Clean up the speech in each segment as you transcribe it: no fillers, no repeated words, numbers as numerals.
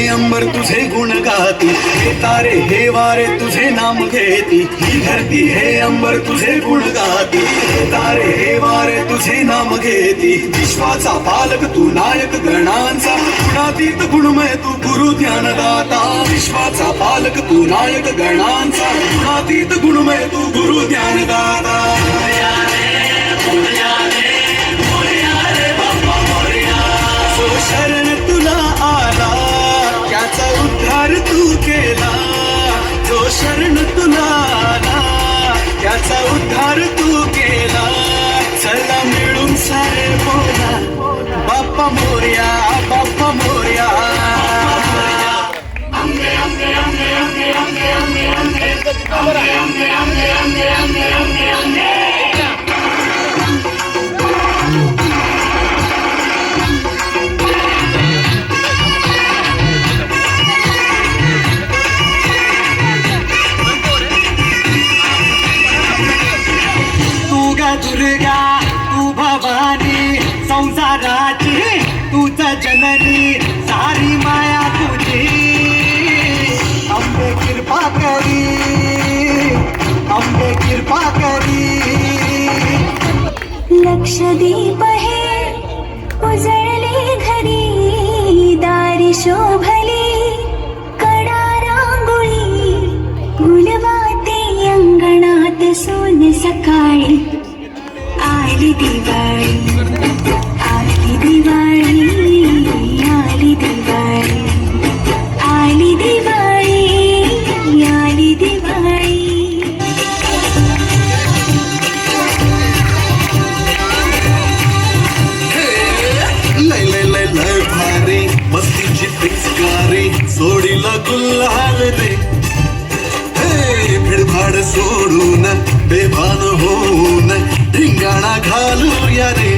अंबर तुझे गुण गाती, हे तारे हे वारे तुझे नाम घेती. ही धरती हे अंबर तुझे गुण गाती, हे तारे हे वारे तुझे नाम घेती. विश्वाचा पालक तू नायक गणांचा, गुणातीत गुणमय तू गुरु ध्यानदाता. विश्वाचा पालक तू नायक गणांचा, गुणातीत गुणमय तू गुरु ध्यानदाता. जो शरण तुला आला त्याचा उद्धार तू केला. जो शरण तुला आला त्याचा उद्धार तू केला. चला मिळून सारे बोला बाप्पा मोरया, बाप्पा मोरया. दुर्गा तू भवानी संसाराची तूच जननी, सारी माया तुझी. अंबे कृपा करी, अंबे कृपा करी. लक्षदीप हे उजळले घरी, दारी शोभली कडा रांगोळी. गुलवाते अंगणात सोन सकाळी. आली दिवाळी, आली दिवाळी, आली दिवाळी, आली दिवाळी, आली दिवाळी. लय लय लय लय भारी मस्तीची पिचकारी, सोडीला गुल्हाल रे. हे भिडभाड सोडून बेभान होऊन धिंगाणा घालूया रे.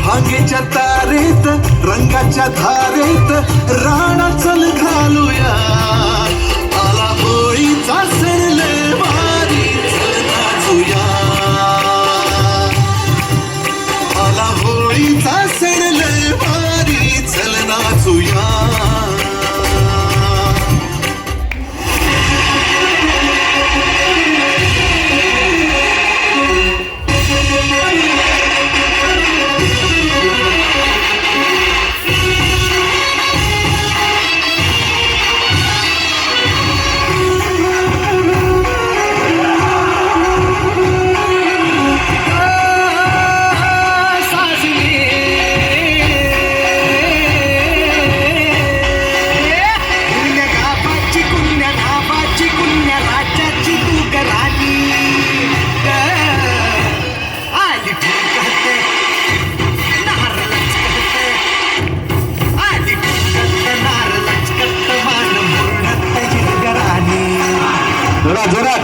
भांगेच्या तारेत रंगाच्या धारेत राणा चल घालूया. आला होळीचा सण लय भारी चल नाचूया. आला होळीचा सण लय भारी चल नाचूया. जोरात जोरात.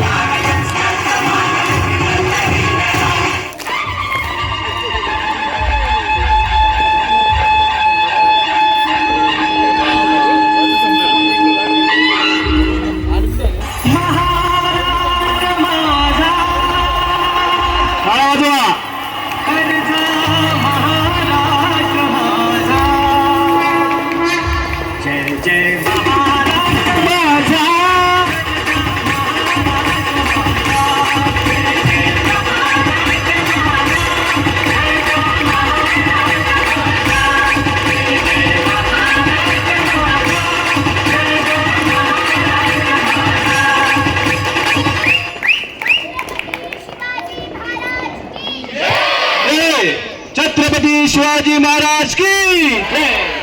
जय जय छत्रपती शिवाजी महाराज की.